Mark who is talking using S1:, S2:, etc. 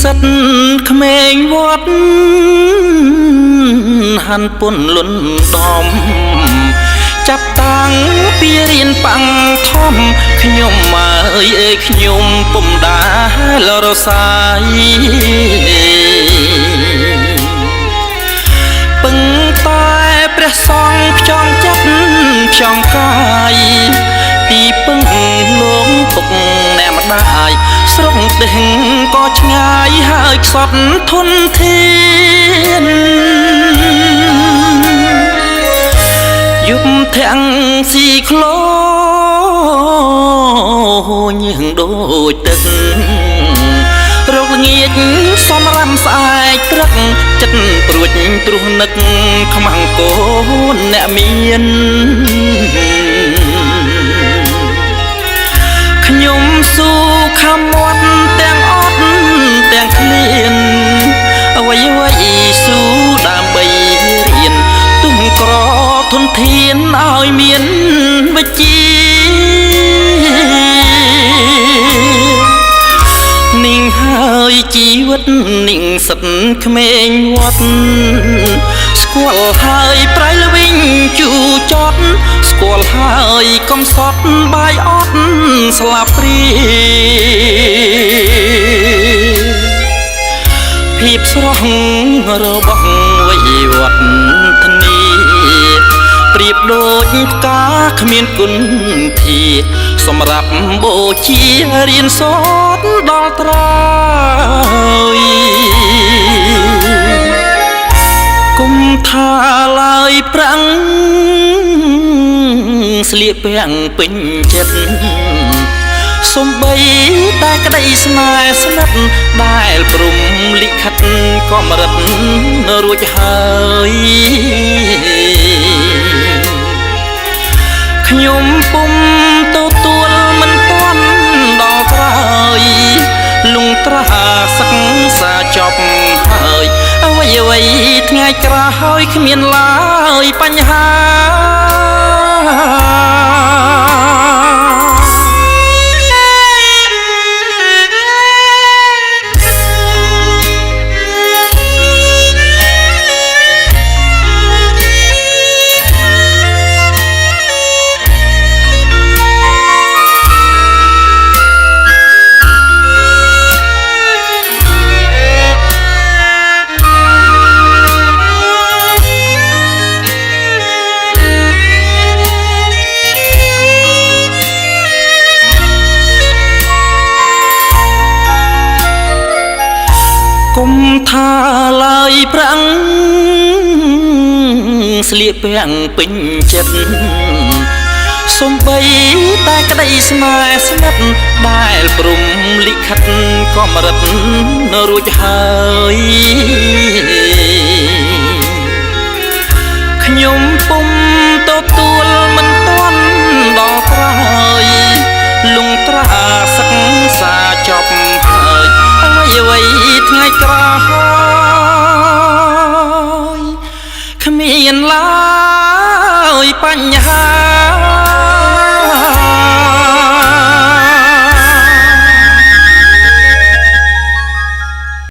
S1: សិតក្មេងវត្តហាន់ពុនលុនដំចាប់តាំងពីរៀនប៉ាំងធំខ្ញុំអើយខ្ញុំពុំដែលរសាយពឹងតែព្រះសង្ឃខ្ចង់ចិត្តខ្ចង់កាយទីពឹងលោកពុកណែម្ដាយស្រុកដេញក៏ឆ្ងាយហើយខ្សត់ធនធានយប់ធាំងស៊ីក្លោញឹងដូចទឹករកងាចសំរាំស្អែកព្រឹកចិត្តព្រួចទ្រោះនឹកខ្មាំងកូនអ្នកមានខ្ញុំស៊ូខំមាត់ទាំងអត់ទាំងឃ្លានអ្វីស៊ូដើម្បីរៀនទុំក្រធនធានឲ្យមានវិជ្ជាนิ่งហើយជីវិតนิ่งសិតក្មេងវត្តស្គាល់ហើយប្រៃល្វីងជូចត់ស្គាល់ហើយកុំសត់បាយអត់ស្លាប់ព្រាភាពស្រស់របស់វ័យវត្តធាប្រៀបដូចផ្កាគ្មានគុណធាសម្រាប់បូជារៀនសូត្រដល់ត្រើយគុំថាឡើយប្រាំងស្លៀកពាក់ពេញចិត្តសំបីតែក្តីស្នេហ៍ស្និទ្ធដែលព្រំលិខិតកំរិតរួចហើយខ្ញុំពុំទទួលមិនទាន់ដល់ក្រោយលងត្រាសិក្សាចប់ហើយអ្វីថ្ងៃក្រោយគ្មានឡើយបញ្ហាគុំថាឡើយប្រាំងស្លៀកពាក់ពេញចិត្តសំបីតែក្តីស្នេហ៍ស្និទ្ធដែលព្រំលិខិតកំរិតរួចហើយខ្ញុំពុំទទួលមិនទាន់ដល់ក្រោយលងត្រាសិក្សាចប់ហើយអ្វីថ្ងៃក្រោយគ្មានឡើយបញ្ហា